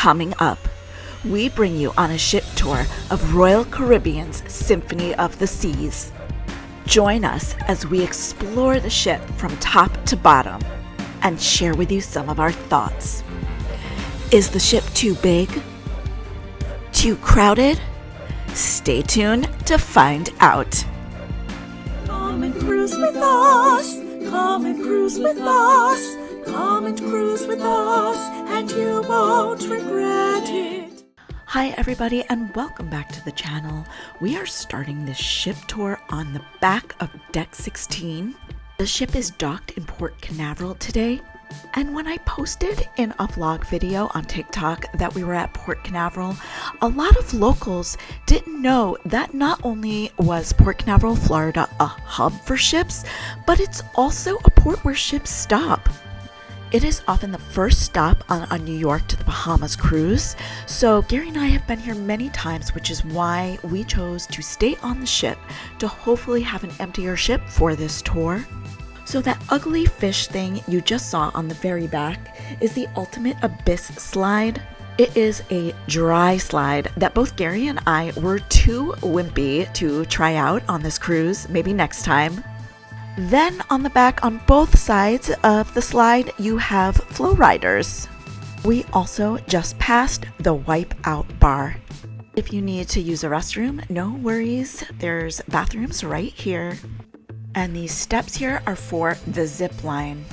Coming up, we bring you on a ship tour of Royal Caribbean's Symphony of the Seas. Join us as we explore the ship from top to bottom and share with you some of our thoughts. Is the ship too big? Too crowded? Stay tuned to find out. Come and cruise with us. Come and cruise with us. Come and cruise with us, and you won't regret it. Hi everybody, and welcome back to the channel. We are starting this ship tour on the back of Deck 16. The ship is docked in Port Canaveral today, and when I posted in a vlog video on TikTok that we were at Port Canaveral, a lot of locals didn't know that not only was Port Canaveral, Florida a hub for ships, but it's also a port where ships stop. It is often the first stop on a New York to the Bahamas cruise, so Gary and I have been here many times, which is why we chose to stay on the ship to hopefully have an emptier ship for this tour. So that ugly fish thing you just saw on the very back is the ultimate abyss slide. It is a dry slide that both Gary and I were too wimpy to try out on this cruise, maybe next time. Then on the back on both sides of the slide, you have flow riders. We also just passed the wipe out bar. If you need to use a restroom, no worries. There's bathrooms right here. And these steps here are for the zip line.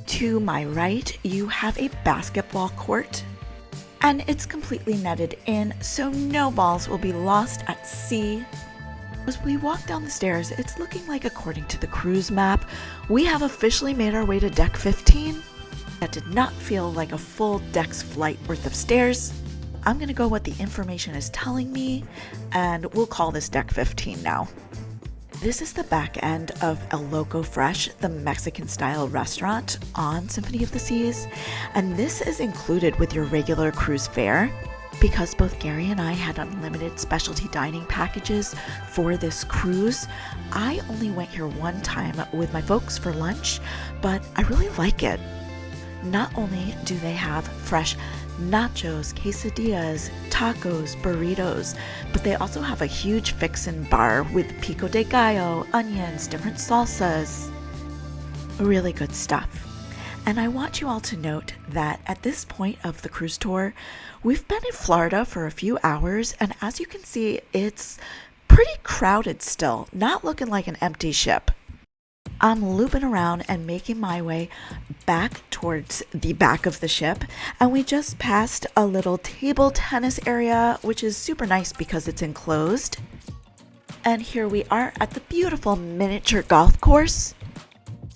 To my right, you have a basketball court. And it's completely netted in, so no balls will be lost at sea. As we walk down the stairs, it's looking like, according to the cruise map, we have officially made our way to Deck 15. That did not feel like a full deck's flight worth of stairs. I'm gonna go what the information is telling me, and we'll call this Deck 15 now. This is the back end of Loo Fresh, the Mexican-style restaurant on Symphony of the Seas, and this is included with your regular cruise fare. Because both Gary and I had unlimited specialty dining packages for this cruise, I only went here one time with my folks for lunch, but I really like it. Not only do they have fresh nachos, quesadillas, tacos, burritos, but they also have a huge fixin' bar with pico de gallo, onions, different salsas. Really good stuff. And I want you all to note that at this point of the cruise tour, we've been in Florida for a few hours, and as you can see, it's pretty crowded still, not looking like an empty ship. I'm looping around and making my way back towards the back of the ship, and we just passed a little table tennis area, which is super nice because it's enclosed. And here we are at the beautiful miniature golf course.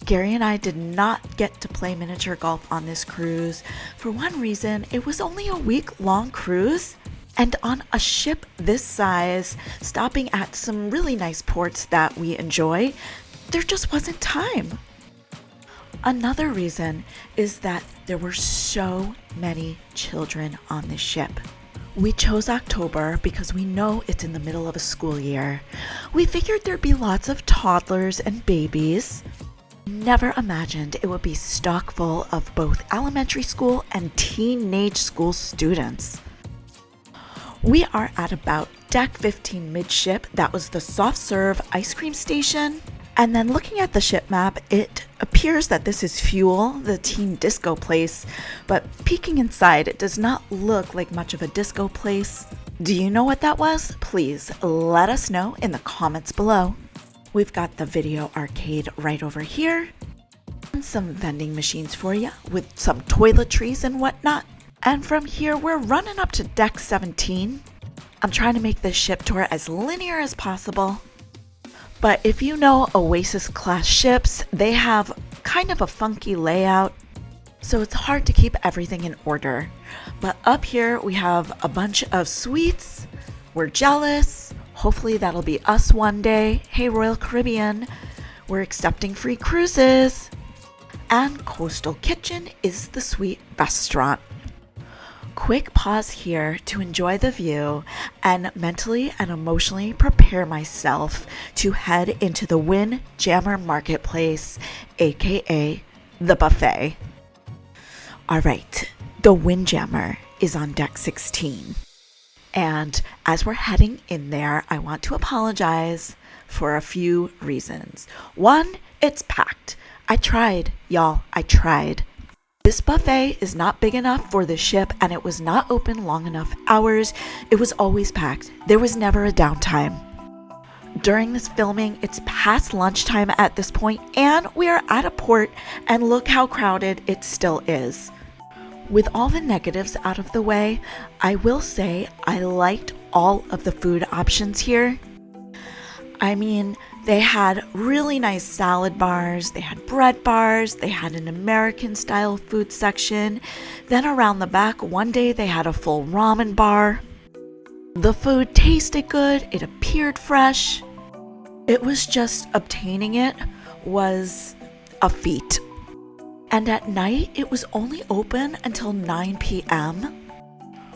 Gary and I did not get to play miniature golf on this cruise. For one reason, it was only a week-long cruise, and on a ship this size, stopping at some really nice ports that we enjoy, there just wasn't time. Another reason is that there were so many children on this ship. We chose October because we know it's in the middle of a school year. We figured there'd be lots of toddlers and babies. Never imagined it would be stock full of both elementary school and teenage school students. We are at about Deck 15 Midship. That was the soft serve ice cream station. And then looking at the ship map, it appears that this is Fuel, the teen disco place, but peeking inside, it does not look like much of a disco place. Do you know what that was? Please let us know in the comments below. We've got the video arcade right over here, and some vending machines for you with some toiletries and whatnot. And from here, we're running up to Deck 17. I'm trying to make this ship tour as linear as possible. But if you know Oasis class ships, they have kind of a funky layout, so it's hard to keep everything in order. But up here, we have a bunch of suites. We're jealous. Hopefully that'll be us one day. Hey, Royal Caribbean, we're accepting free cruises. And Coastal Kitchen is the suite restaurant. Quick pause here to enjoy the view and mentally and emotionally prepare myself to head into the Windjammer Marketplace, aka the buffet. All right, the Windjammer is on deck 16. And as we're heading in there, I want to apologize for a few reasons. One, it's packed. I tried, y'all. I tried. This buffet is not big enough for the ship, and it was not open long enough hours. It was always packed. There was never a downtime. During this filming, it's past lunchtime at this point, and we are at a port, and look how crowded it still is. With all the negatives out of the way, I will say I liked all of the food options here. I mean, they had really nice salad bars, they had bread bars, they had an American style food section. Then around the back, one day they had a full ramen bar. The food tasted good, it appeared fresh. It was just obtaining it was a feat. And at night, it was only open until 9 p.m.,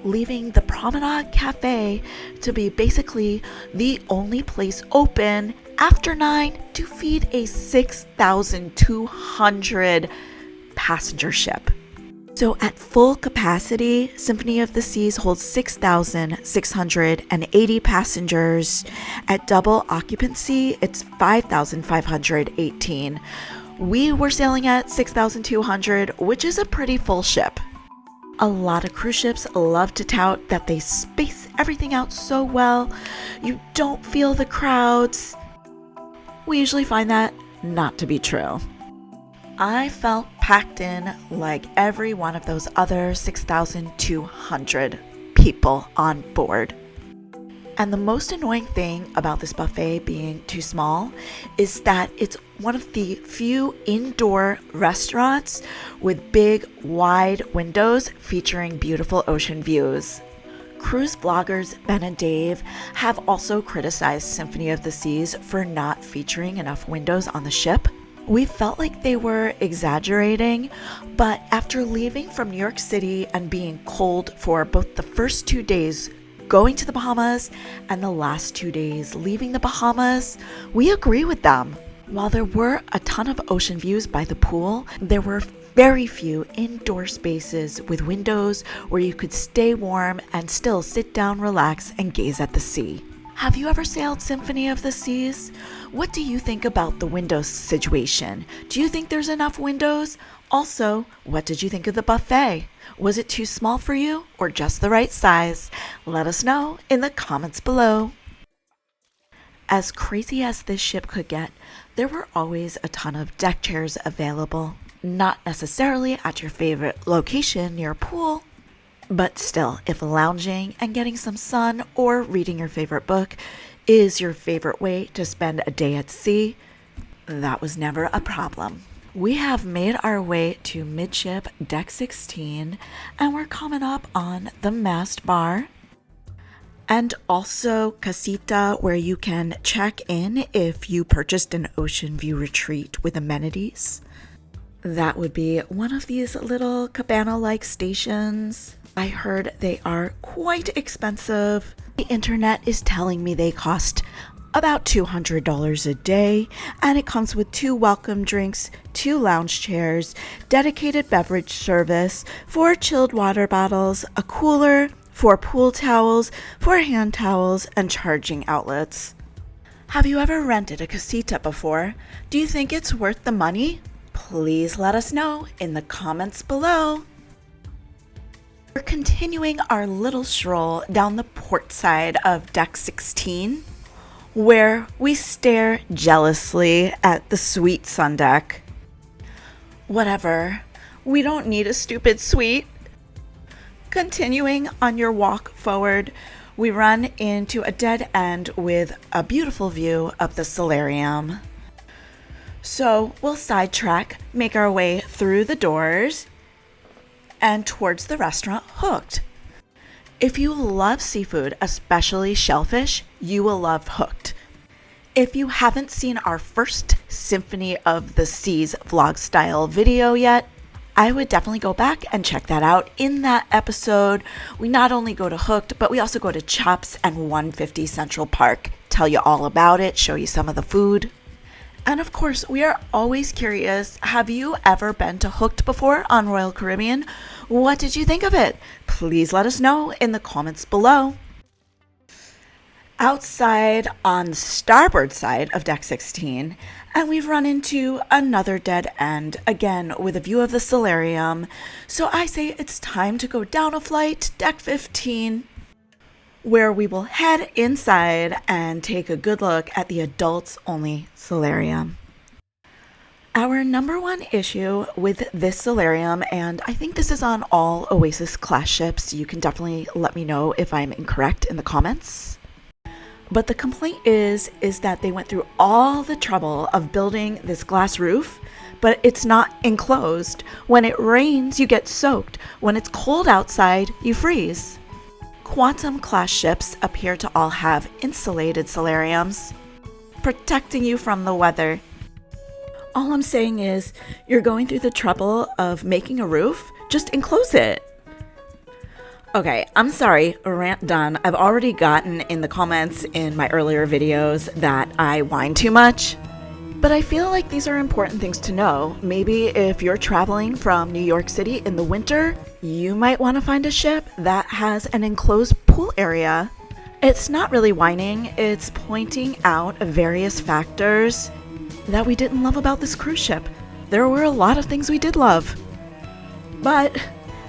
leaving the Promenade Cafe to be basically the only place open after 9 to feed a 6,200 passenger ship. So at full capacity, Symphony of the Seas holds 6,680 passengers. At double occupancy, it's 5,518. We were sailing at 6,200, which is a pretty full ship. A lot of cruise ships love to tout that they space everything out so well. You don't feel the crowds. We usually find that not to be true. I felt packed in like every one of those other 6,200 people on board. And the most annoying thing about this buffet being too small is that it's one of the few indoor restaurants with big, wide windows featuring beautiful ocean views. Cruise vloggers Ben and Dave have also criticized Symphony of the Seas for not featuring enough windows on the ship. We felt like they were exaggerating, but after leaving from New York City and being cold for both the first 2 days going to the Bahamas and the last 2 days leaving the Bahamas, we agree with them. While there were a ton of ocean views by the pool, there were very few indoor spaces with windows where you could stay warm and still sit down, relax, and gaze at the sea. Have you ever sailed Symphony of the Seas? What do you think about the windows situation? Do you think there's enough windows? Also, what did you think of the buffet? Was it too small for you or just the right size? Let us know in the comments below. As crazy as this ship could get, there were always a ton of deck chairs available. Not necessarily at your favorite location near a pool, but still, if lounging and getting some sun or reading your favorite book is your favorite way to spend a day at sea, that was never a problem. We have made our way to Midship Deck 16, and we're coming up on the mast bar. And also Casita, where you can check in if you purchased an ocean view retreat with amenities. That would be one of these little cabana-like stations. I heard they are quite expensive. The internet is telling me they cost about $200 a day, and it comes with 2 welcome drinks, 2 lounge chairs, dedicated beverage service, 4 chilled water bottles, a cooler, 4 pool towels, 4 hand towels, and charging outlets. Have you ever rented a casita before? Do you think it's worth the money? Please let us know in the comments below. We're continuing our little stroll down the port side of Deck 16, where we stare jealously at the sweet sun deck. Whatever, we don't need a stupid suite. Continuing on your walk forward, we run into a dead end with a beautiful view of the Salarium. So we'll sidetrack, make our way through the doors and towards the restaurant Hooked. If you love seafood, especially shellfish, you will love Hooked. If you haven't seen our first Symphony of the Seas vlog style video yet, I would definitely go back and check that out. In that episode, we not only go to Hooked, but we also go to Chops and 150 Central Park. Tell you all about it, show you some of the food. And of course, we are always curious, have you ever been to Hooked before on Royal Caribbean? What did you think of it? Please let us know in the comments below. Outside on the starboard side of deck 16, and we've run into another dead end, again with a view of the Salarium. So I say it's time to go down a flight, deck 15, where we will head inside and take a good look at the adults-only Salarium. Our number one issue with this Salarium, and I think this is on all Oasis class ships, you can definitely let me know if I'm incorrect in the comments. But the complaint is that they went through all the trouble of building this glass roof, but it's not enclosed. When it rains, you get soaked. When it's cold outside, you freeze. Quantum class ships appear to all have insulated solariums, protecting you from the weather. All I'm saying is, you're going through the trouble of making a roof, just enclose it. Okay, I'm sorry, rant done. I've already gotten in the comments in my earlier videos that I whine too much. But I feel like these are important things to know. Maybe if you're traveling from New York City in the winter, you might want to find a ship that has an enclosed pool area. It's not really whining, it's pointing out various factors that we didn't love about this cruise ship. There were a lot of things we did love. But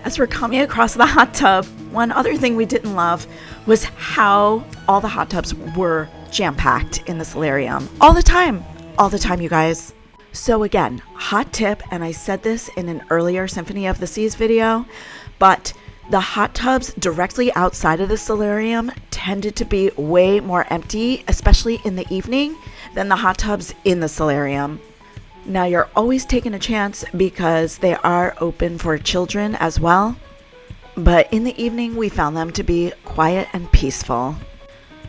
as we're coming across the hot tub, one other thing we didn't love was how all the hot tubs were jam-packed in the Salarium. All the time, you guys. So again, hot tip, and I said this in an earlier Symphony of the Seas video, but the hot tubs directly outside of the Salarium tended to be way more empty, especially in the evening, than the hot tubs in the Salarium. Now you're always taking a chance because they are open for children as well, but in the evening we found them to be quiet and peaceful.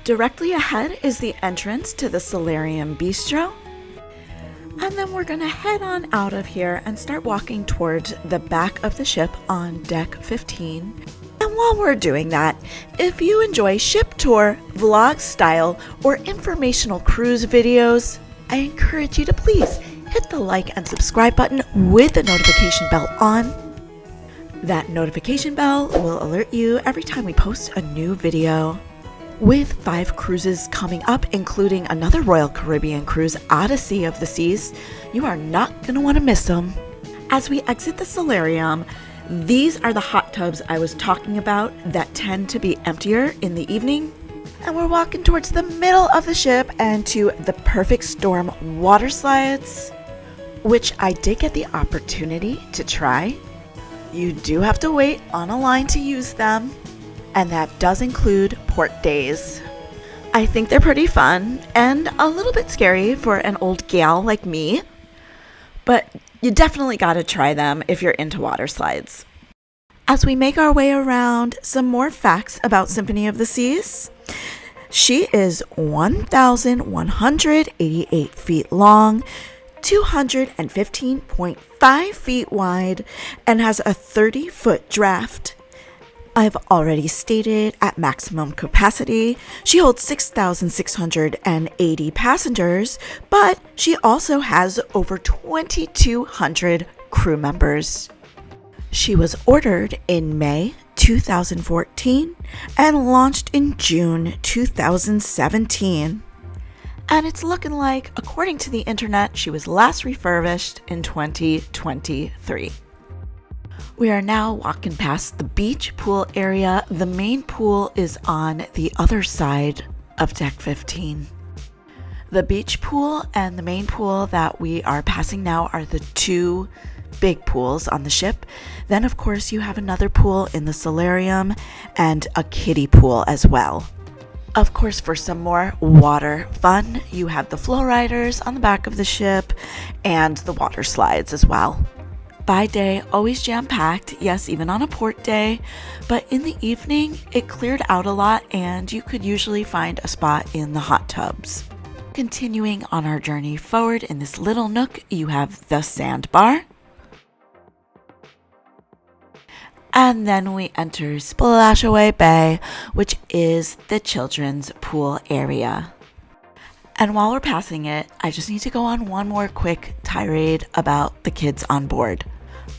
Directly ahead is the entrance to the Salarium Bistro. And then we're gonna head on out of here and start walking towards the back of the ship on deck 15. And while we're doing that, if you enjoy ship tour, vlog style, or informational cruise videos, I encourage you to please hit the like and subscribe button with the notification bell on. That notification bell will alert you every time we post a new video. With 5 cruises coming up, including another Royal Caribbean cruise, Odyssey of the Seas, you are not going to want to miss them. As we exit the Salarium, these are the hot tubs I was talking about that tend to be emptier in the evening. And we're walking towards the middle of the ship and to the Perfect Storm water slides, which I did get the opportunity to try. You do have to wait on a line to use them, and that does include port days. I think they're pretty fun and a little bit scary for an old gal like me, but you definitely gotta try them if you're into water slides. As we make our way around, some more facts about Symphony of the Seas. She is 1,188 feet long, 215.5 feet wide, and has a 30-foot draft. I've already stated at maximum capacity, she holds 6,680 passengers, but she also has over 2,200 crew members. She was ordered in May 2014 and launched in June 2017. And it's looking like, according to the internet, she was last refurbished in 2023. We are now walking past the beach pool area. The main pool is on the other side of deck 15. The beach pool and the main pool that we are passing now are the 2 big pools on the ship. Then, of course, you have another pool in the Salarium and a kiddie pool as well. Of course, for some more water fun, you have the flow riders on the back of the ship and the water slides as well. By day, always jam-packed, yes, even on a port day, but in the evening, it cleared out a lot and you could usually find a spot in the hot tubs. Continuing on our journey forward in this little nook, you have the sandbar. And then we enter Splashaway Bay, which is the children's pool area. And while we're passing it, I just need to go on one more quick tirade about the kids on board.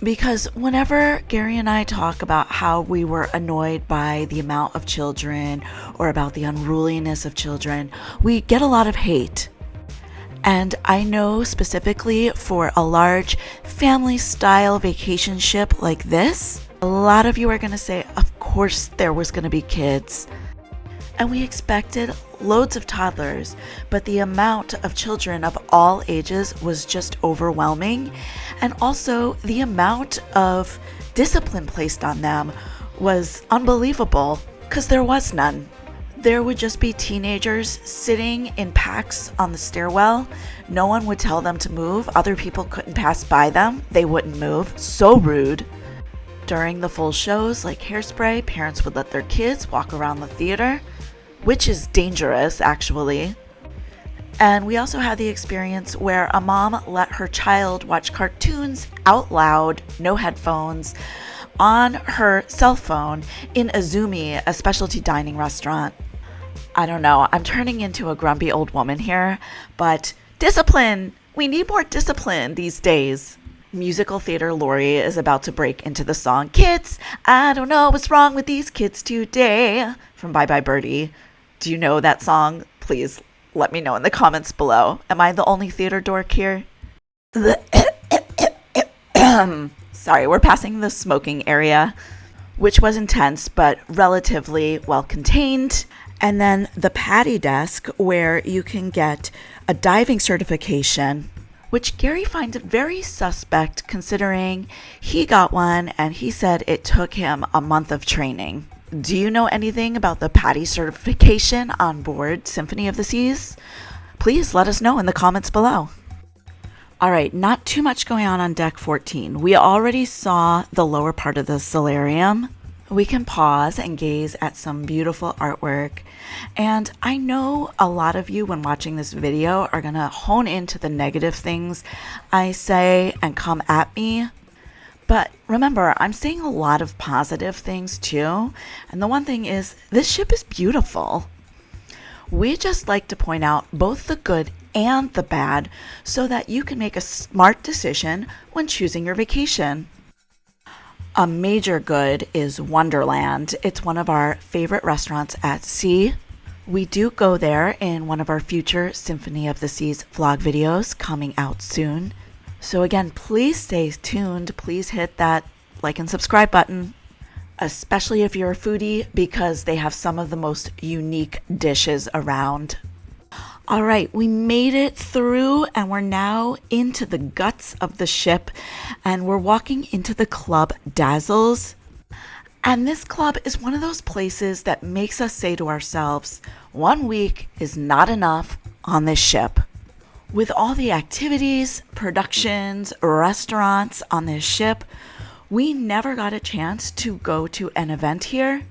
Because whenever Gary and I talk about how we were annoyed by the amount of children or about the unruliness of children, we get a lot of hate. And I know specifically for a large family-style vacation ship like this, a lot of you are going to say, of course there was going to be kids. And we expected loads of toddlers, but the amount of children of all ages was just overwhelming. And also the amount of discipline placed on them was unbelievable because there was none. There would just be teenagers sitting in packs on the stairwell. No one would tell them to move. Other people couldn't pass by them. They wouldn't move. So rude. During the full shows like Hairspray, parents would let their kids walk around the theater, which is dangerous, actually. And we also had the experience where a mom let her child watch cartoons out loud, no headphones, on her cell phone in Azumi, a specialty dining restaurant. I don't know, I'm turning into a grumpy old woman here, but discipline! We need more discipline these days. Musical theater Laurie is about to break into the song, "Kids, I don't know what's wrong with these kids today," from Bye Bye Birdie. Do you know that song? Please let me know in the comments below. Am I the only theater dork here? Sorry, we're passing the smoking area, which was intense but relatively well contained. And then the patty desk where you can get a diving certification, which Gary finds very suspect considering he got one and he said it took him a month of training. Do you know anything about the PADI certification on board Symphony of the Seas? Please let us know in the comments below. All right, not too much going on deck 14. We already saw the lower part of the Salarium. We can pause and gaze at some beautiful artwork. And I know a lot of you, when watching this video, are gonna hone into the negative things I say and come at me. But remember, I'm saying a lot of positive things too. And the one thing is, this ship is beautiful. We just like to point out both the good and the bad so that you can make a smart decision when choosing your vacation. A major good is Wonderland. It's one of our favorite restaurants at sea. We do go there in one of our future Symphony of the Seas vlog videos coming out soon. So again, please stay tuned. Please hit that like and subscribe button, especially if you're a foodie, because they have some of the most unique dishes around. All right, we made it through and we're now into the guts of the ship and we're walking into the club Dazzles. And this club is one of those places that makes us say to ourselves, 1 week is not enough on this ship. With all the activities, productions, restaurants on this ship, we never got a chance to go to an event here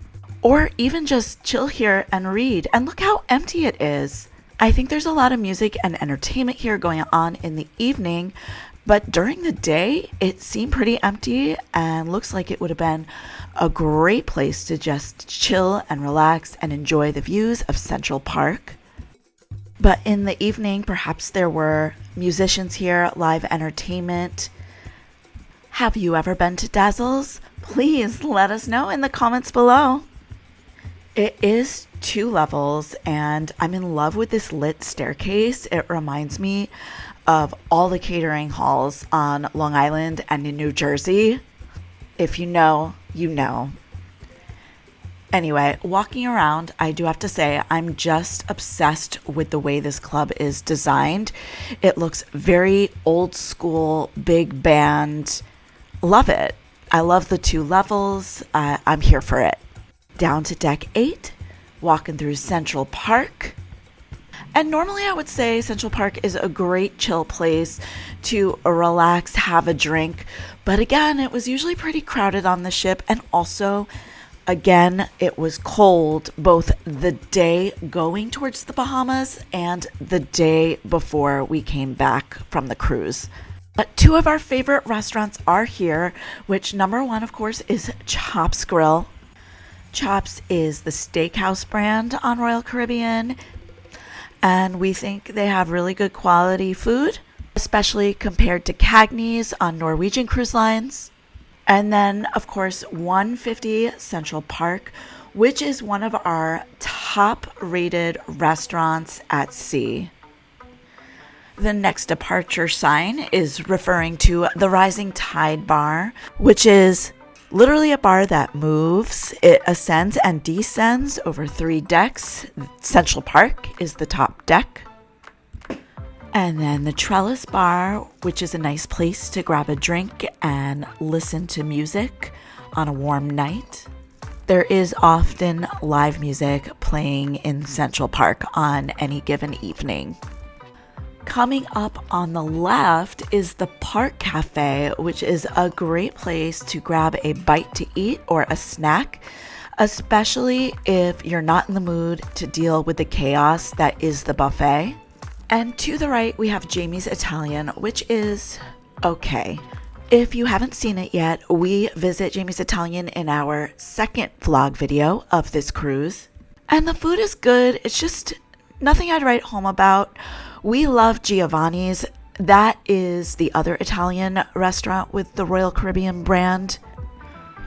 or even just chill here and read. And look how empty it is. I think there's a lot of music and entertainment here going on in the evening, but during the day, it seemed pretty empty and looks like it would have been a great place to just chill and relax and enjoy the views of Central Park. But in the evening, perhaps there were musicians here, live entertainment. Have you ever been to Dazzles? Please let us know in the comments below. It is 2 levels and I'm in love with this lit staircase. It reminds me of all the catering halls on Long Island and in New Jersey. If you know, you know. Anyway, walking around, I do have to say I'm just obsessed with the way this club is designed. It looks very old school, big band. Love it. I love the 2 levels. I'm here for it. Down to deck 8, walking through Central Park. And normally I would say Central Park is a great chill place to relax, have a drink. But again, it was usually pretty crowded on the ship. And also, again, it was cold both the day going towards the Bahamas and the day before we came back from the cruise. But 2 of our favorite restaurants are here, which number 1, of course, is Chops Grill. Chops is the steakhouse brand on Royal Caribbean. and we think they have really good quality food, especially compared to Cagney's on Norwegian cruise lines. And then, of course, 150 Central Park, which is one of our top-rated restaurants at sea. The next departure sign is referring to the Rising Tide Bar, which is literally a bar that moves. It ascends and descends over 3 decks. Central Park is the top deck. And then the Trellis Bar, which is a nice place to grab a drink and listen to music on a warm night. There is often live music playing in Central Park on any given evening. Coming up on the left is the Park Cafe, which is a great place to grab a bite to eat or a snack, especially if you're not in the mood to deal with the chaos that is the buffet. And to the right, we have Jamie's Italian, which is okay. If you haven't seen it yet, we visit Jamie's Italian in our second vlog video of this cruise. And the food is good. It's just nothing I'd write home about. We love Giovanni's. That is the other Italian restaurant with the Royal Caribbean brand.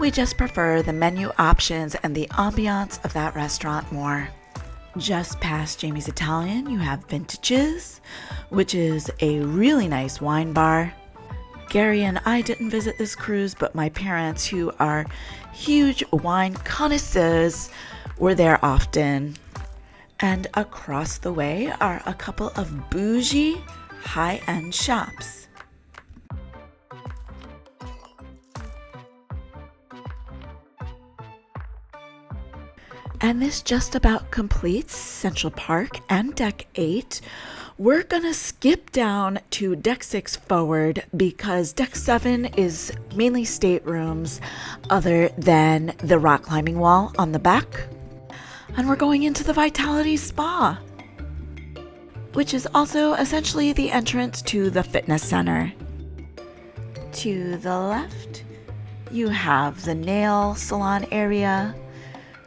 We just prefer the menu options and the ambiance of that restaurant more. Just past Jamie's Italian, you have Vintages, which is a really nice wine bar. Gary and I didn't visit this cruise, but my parents, who are huge wine connoisseurs, were there often. And across the way are a couple of bougie, high-end shops. And this just about completes Central Park and Deck 8. We're gonna skip down to Deck 6 forward because Deck 7 is mainly staterooms other than the rock climbing wall on the back. And we're going into the Vitality Spa, which is also essentially the entrance to the fitness center. To the left, you have the nail salon area.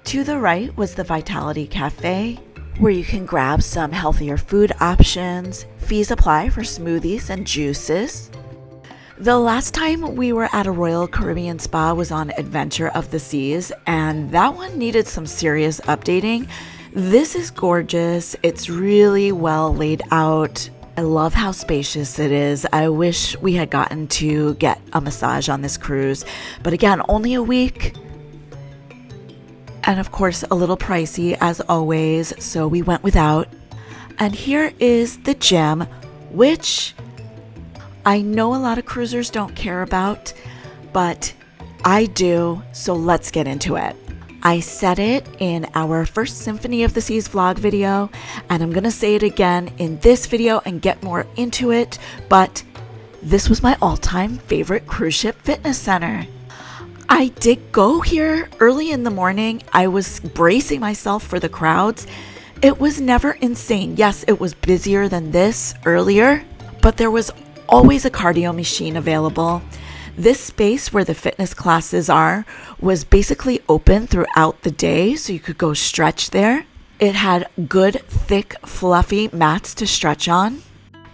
To the right was the Vitality Cafe, where you can grab some healthier food options. Fees apply for smoothies and juices. The last time we were at a Royal Caribbean spa was on Adventure of the Seas, and that one needed some serious updating. This is gorgeous. It's really well laid out. I love how spacious it is. I wish we had gotten to get a massage on this cruise, but again, only a week. And of course, a little pricey as always, so we went without. And here is the gym, which I know a lot of cruisers don't care about, but I do, so let's get into it. I said it in our first Symphony of the Seas vlog video, and I'm gonna say it again in this video and get more into it, but this was my all-time favorite cruise ship fitness center. I did go here early in the morning. I was bracing myself for the crowds. It was never insane. Yes, it was busier than this earlier, but there was always a cardio machine available. This space where the fitness classes are was basically open throughout the day, so you could go stretch there. It had good, thick, fluffy mats to stretch on.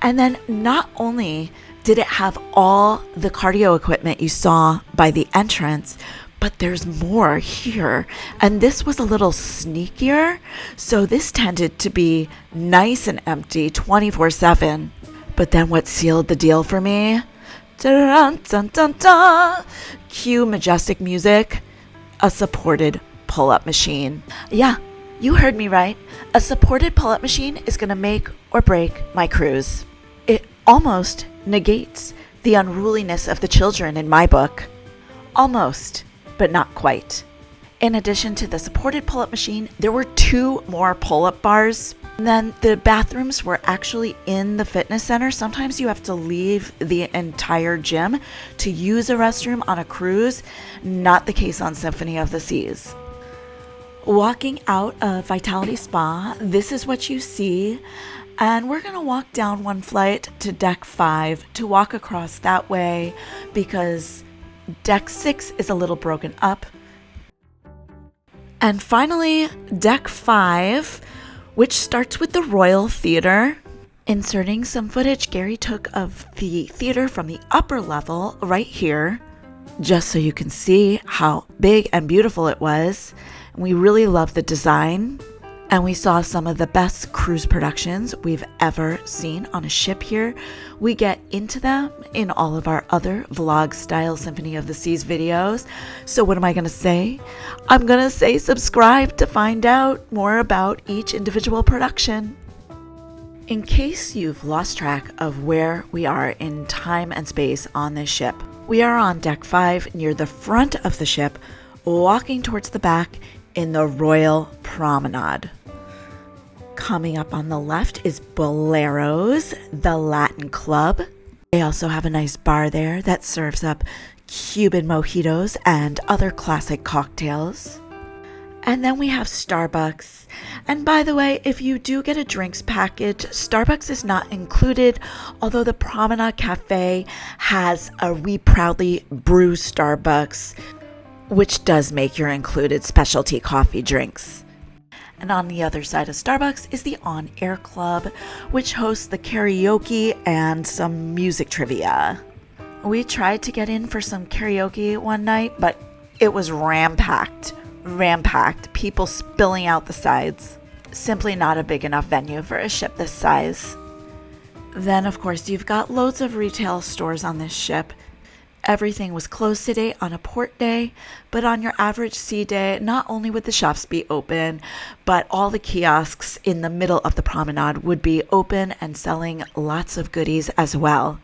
And then not only did it have all the cardio equipment you saw by the entrance, but there's more here. And this was a little sneakier, so this tended to be nice and empty 24/7. But then what sealed the deal for me? Dun, dun, dun, dun. Cue majestic music. A supported pull-up machine. Yeah, you heard me right. A supported pull-up machine is gonna make or break my cruise. It almost negates the unruliness of the children in my book. Almost, but not quite. In addition to the supported pull-up machine, there were 2 more pull-up bars. And then the bathrooms were actually in the fitness center. Sometimes you have to leave the entire gym to use a restroom on a cruise. Not the case on Symphony of the Seas. Walking out of Vitality Spa, this is what you see. And we're gonna walk down one flight to Deck 5 to walk across that way because Deck 6 is a little broken up. And finally, Deck 5, which starts with the Royal Theater. Inserting some footage Gary took of the theater from the upper level right here, just so you can see how big and beautiful it was. We really love the design, and we saw some of the best cruise productions we've ever seen on a ship here. We get into them in all of our other vlog style Symphony of the Seas videos. So what am I going to say? I'm going to say subscribe to find out more about each individual production. In case you've lost track of where we are in time and space on this ship, we are on deck 5 near the front of the ship, walking towards the back in the Royal Promenade. Coming up on the left is Bolero's, the Latin Club. They also have a nice bar there that serves up Cuban mojitos and other classic cocktails. And then we have Starbucks. And by the way, if you do get a drinks package, Starbucks is not included, although the Promenade Cafe has a We Proudly Brew Starbucks, which does make your included specialty coffee drinks. And on the other side of Starbucks is the On Air Club, which hosts the karaoke and some music trivia. We tried to get in for some karaoke one night, but it was ram-packed, people spilling out the sides. Simply not a big enough venue for a ship this size. Then, of course, you've got loads of retail stores on this ship. Everything was closed today on a port day, but on your average sea day, not only would the shops be open, but all the kiosks in the middle of the promenade would be open and selling lots of goodies as well.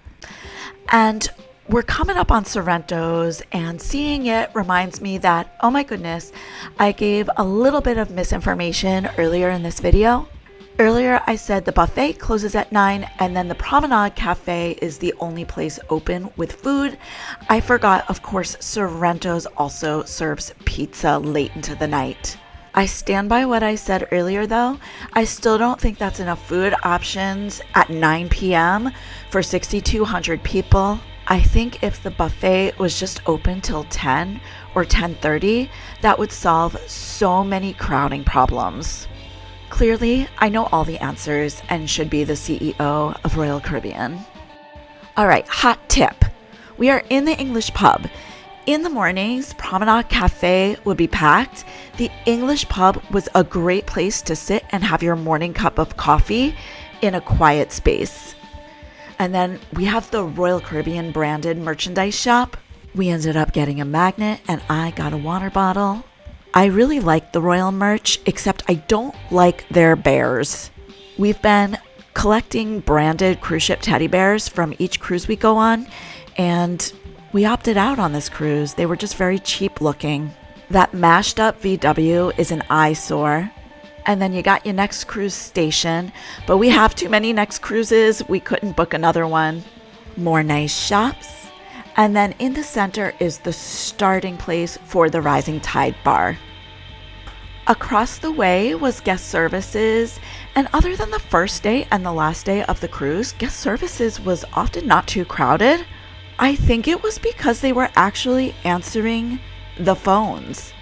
And we're coming up on Sorrento's, and seeing it reminds me that, oh my goodness, I gave a little bit of misinformation earlier in this video. Earlier, I said the buffet closes at 9, and then the Promenade Cafe is the only place open with food. I forgot, of course, Sorrento's also serves pizza late into the night. I stand by what I said earlier, though. I still don't think that's enough food options at 9 p.m. for 6,200 people. I think if the buffet was just open till 10 or 10:30, that would solve so many crowding problems. Clearly, I know all the answers and should be the CEO of Royal Caribbean. All right, hot tip. We are in the English pub. In the mornings, Promenade Cafe would be packed. The English pub was a great place to sit and have your morning cup of coffee in a quiet space. And then we have the Royal Caribbean branded merchandise shop. We ended up getting a magnet, and I got a water bottle. I really like the Royal merch, except I don't like their bears. We've been collecting branded cruise ship teddy bears from each cruise we go on, and we opted out on this cruise. They were just very cheap looking. That mashed up VW is an eyesore. And then you got your next cruise station, but we have too many next cruises. We couldn't book another one. More nice shops. And then in the center is the starting place for the Rising Tide Bar. Across the way was guest services, and other than the first day and the last day of the cruise, guest services was often not too crowded. I think it was because they were actually answering the phones.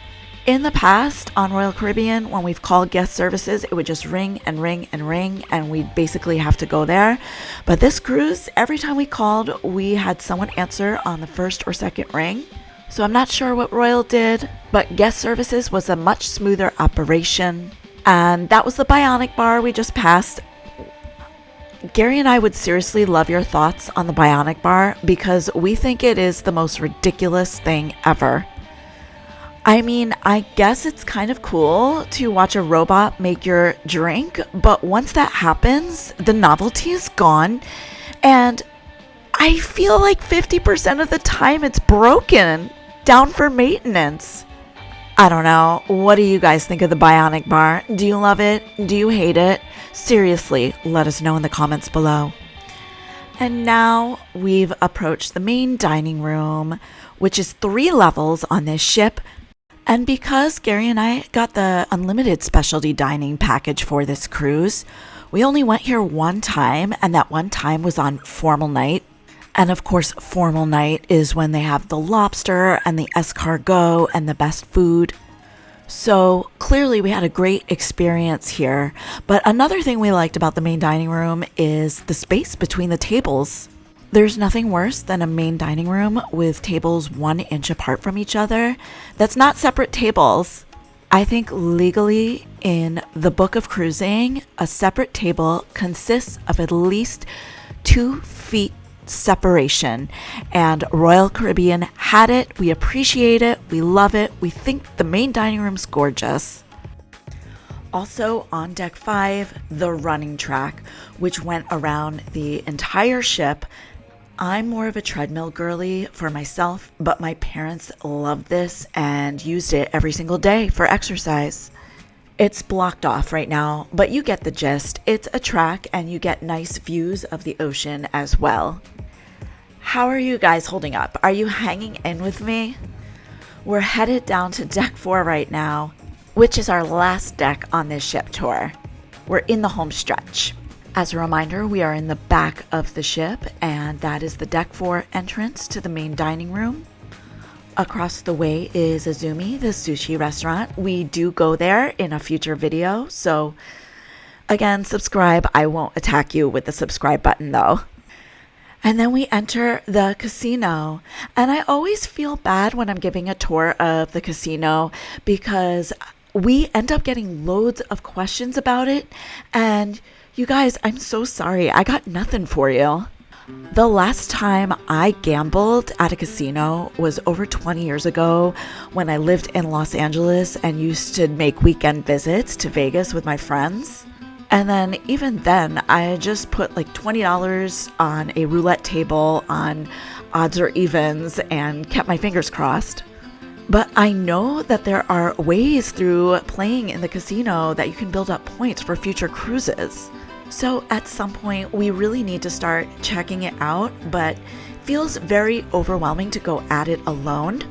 In the past, on Royal Caribbean, when we've called guest services, it would just ring and ring and ring, and we'd basically have to go there. But this cruise, every time we called, we had someone answer on the first or second ring. So I'm not sure what Royal did, but guest services was a much smoother operation. And that was the Bionic Bar we just passed. Gary and I would seriously love your thoughts on the Bionic Bar, because we think it is the most ridiculous thing ever. I mean, I guess it's kind of cool to watch a robot make your drink, but once that happens, the novelty is gone, and I feel like 50% of the time it's broken, down for maintenance. I don't know. What do you guys think of the Bionic Bar? Do you love it? Do you hate it? Seriously, let us know in the comments below. And now we've approached the main dining room, which is 3 levels on this ship. And because Gary and I got the unlimited specialty dining package for this cruise, we only went here one time, and that one time was on formal night. And of course, formal night is when they have the lobster and the escargot and the best food. So clearly we had a great experience here. But another thing we liked about the main dining room is the space between the tables. There's nothing worse than a main dining room with tables 1 inch apart from each other. That's not separate tables. I think legally in the Book of Cruising, a separate table consists of at least 2 feet separation, and Royal Caribbean had it. We appreciate it. We love it. We think the main dining room's gorgeous. Also on deck 5, the running track, which went around the entire ship. I'm more of a treadmill girly for myself, but my parents loved this and used it every single day for exercise. It's blocked off right now, but you get the gist. It's a track and you get nice views of the ocean as well. How are you guys holding up? Are you hanging in with me? We're headed down to deck 4 right now, which is our last deck on this ship tour. We're in the home stretch. As a reminder, we are in the back of the ship, and that is the deck 4 entrance to the main dining room. Across the way is Azumi, the sushi restaurant. We do go there in a future video, so again, subscribe. I won't attack you with the subscribe button though. And then we enter the casino, and I always feel bad when I'm giving a tour of the casino because we end up getting loads of questions about it, and you guys, I'm so sorry. I got nothing for you. The last time I gambled at a casino was over 20 years ago when I lived in Los Angeles and used to make weekend visits to Vegas with my friends. And then even then, I just put like $20 on a roulette table on odds or evens and kept my fingers crossed. But I know that there are ways through playing in the casino that you can build up points for future cruises. So at some point, we really need to start checking it out, but it feels very overwhelming to go at it alone.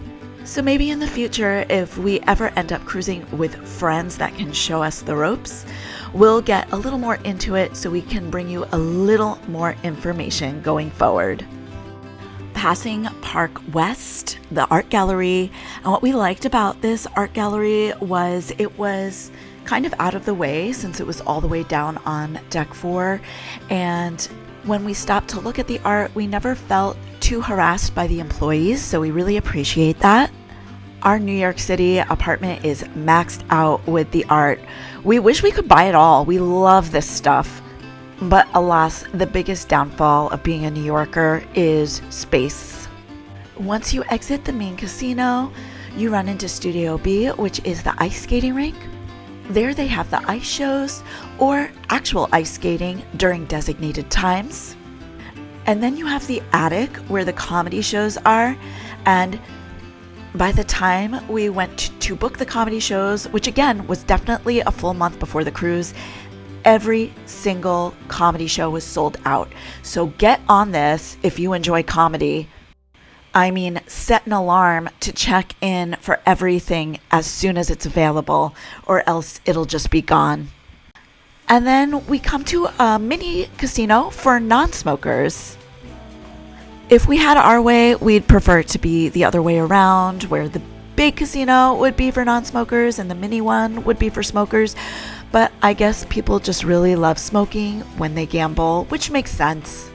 So maybe in the future, if we ever end up cruising with friends that can show us the ropes, we'll get a little more into it so we can bring you a little more information going forward. Passing Park West, the art gallery, and what we liked about this art gallery was it was kind of out of the way since it was all the way down on deck 4, and when we stopped to look at the art, we never felt too harassed by the employees, so we really appreciate that. Our New York City apartment is maxed out with the art. We wish we could buy it all. We love this stuff. But alas, the biggest downfall of being a New Yorker is space. Once you exit the main casino, you run into Studio B, which is the ice skating rink. There they have the ice shows or actual ice skating during designated times. And then you have the attic where the comedy shows are. And by the time we went to book the comedy shows, which again was definitely a full month before the cruise, every single comedy show was sold out. So get on this if you enjoy comedy. I mean, set an alarm to check in for everything as soon as it's available, or else it'll just be gone. And then we come to a mini casino for non-smokers. If we had our way, we'd prefer it to be the other way around, where the big casino would be for non-smokers and the mini one would be for smokers. But I guess people just really love smoking when they gamble, which makes sense.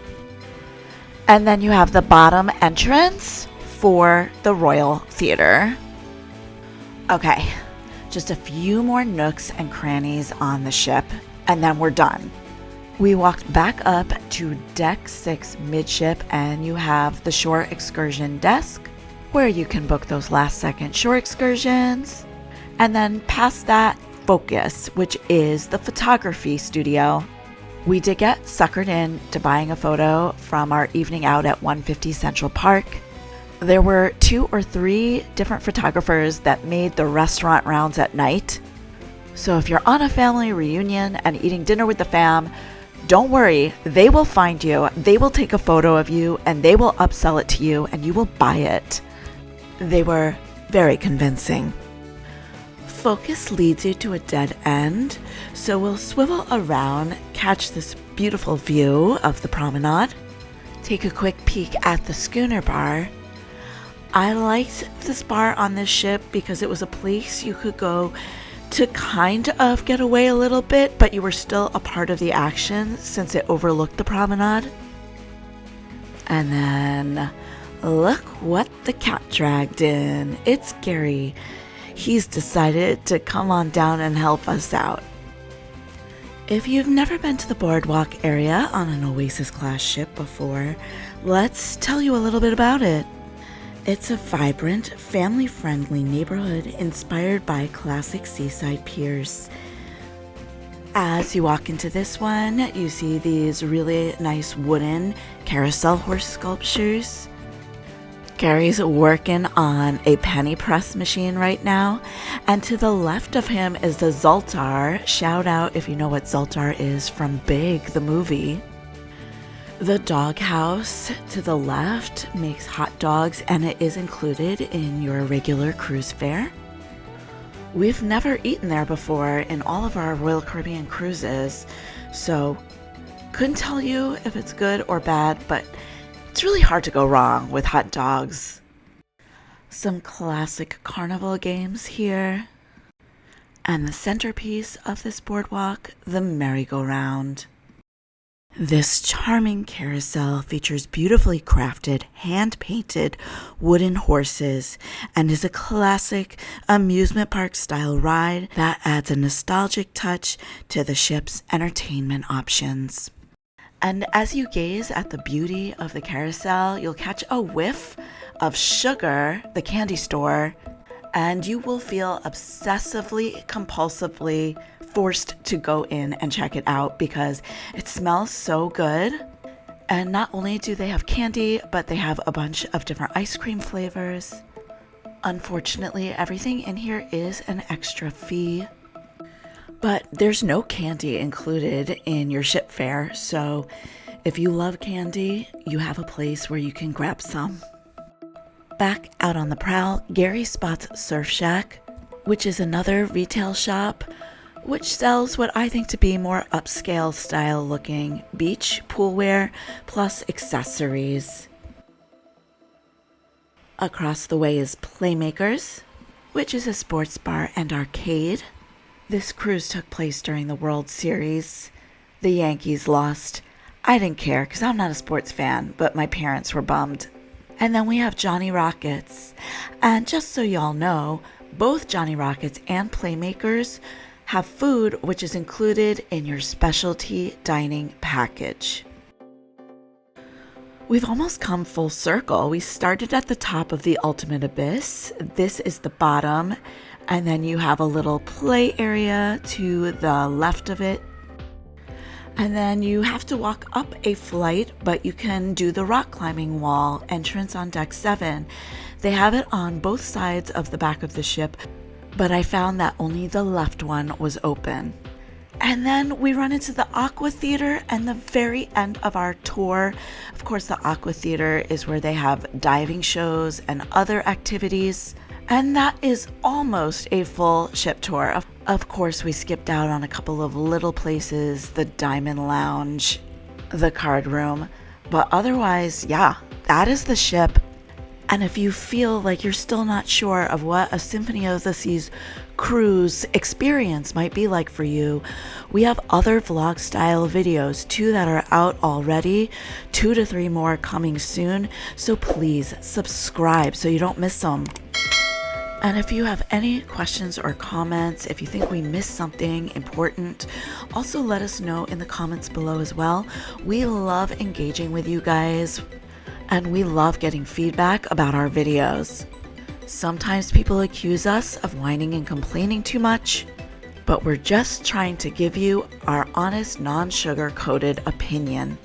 And then you have the bottom entrance for the Royal Theater. Okay, just a few more nooks and crannies on the ship, and then we're done. We walked back up to deck 6 midship, and you have the shore excursion desk where you can book those last second shore excursions. And then past that, Focus, which is the photography studio. We did get suckered in to buying a photo from our evening out at 150 Central Park. There were 2 or 3 different photographers that made the restaurant rounds at night. So if you're on a family reunion and eating dinner with the fam, don't worry, they will find you, they will take a photo of you, and they will upsell it to you, and you will buy it. They were very convincing. Focus leads you to a dead end, so we'll swivel around, catch this beautiful view of the promenade, take a quick peek at the schooner bar. I liked this bar on this ship because it was a place you could go to kind of get away a little bit, but you were still a part of the action since it overlooked the promenade. And then look what the cat dragged in. It's Gary. He's decided to come on down and help us out. If you've never been to the Boardwalk area on an Oasis class ship before, let's tell you a little bit about it. It's a vibrant, family-friendly neighborhood inspired by classic seaside piers. As you walk into this one, you see these really nice wooden carousel horse sculptures. Gary's working on a penny press machine right now, and to the left of him is the Zoltar. Shout out if you know what Zoltar is from Big, the movie. The doghouse to the left makes hot dogs, and it is included in your regular cruise fare. We've never eaten there before in all of our Royal Caribbean cruises, so couldn't tell you if it's good or bad, but it's really hard to go wrong with hot dogs. Some classic carnival games here. And the centerpiece of this boardwalk, the merry-go-round. This charming carousel features beautifully crafted, hand-painted wooden horses and is a classic amusement park style ride that adds a nostalgic touch to the ship's entertainment options. And as you gaze at the beauty of the carousel, you'll catch a whiff of Sugar, the candy store, and you will feel obsessively, compulsively forced to go in and check it out because it smells so good. And not only do they have candy, but they have a bunch of different ice cream flavors. Unfortunately, everything in here is an extra fee, but there's no candy included in your ship fare, so if you love candy, you have a place where you can grab some. Back out on the prowl, Gary spots Surf Shack, which is another retail shop which sells what I think to be more upscale style looking beach poolwear plus accessories. Across the way is Playmakers, which is a sports bar and arcade. This cruise took place during the World Series. The Yankees lost. I didn't care because I'm not a sports fan, but my parents were bummed. And then we have Johnny Rockets. And just so y'all know, both Johnny Rockets and Playmakers have food which is included in your specialty dining package. We've almost come full circle. We started at the top of the Ultimate Abyss. This is the bottom, and then you have a little play area to the left of it. And then you have to walk up a flight, but you can do the rock climbing wall entrance on deck 7. They have it on both sides of the back of the ship, but I found that only the left one was open. And then we run into the Aqua Theater and the very end of our tour. Of course, the Aqua Theater is where they have diving shows and other activities. And that is almost a full ship tour. Of course, we skipped out on a couple of little places, the Diamond Lounge, the card room. But otherwise, yeah, that is the ship. And if you feel like you're still not sure of what a Symphony of the Seas cruise experience might be like for you, we have other vlog style videos, 2 that are out already, 2 to 3 more coming soon. So please subscribe so you don't miss them. And if you have any questions or comments, if you think we missed something important, also let us know in the comments below as well. We love engaging with you guys, and we love getting feedback about our videos. Sometimes people accuse us of whining and complaining too much, but we're just trying to give you our honest, non-sugar-coated opinion.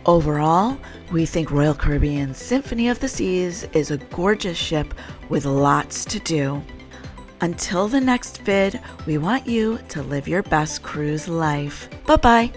Overall, we think Royal Caribbean's Symphony of the Seas is a gorgeous ship with lots to do. Until the next vid, we want you to live your best cruise life. Bye-bye.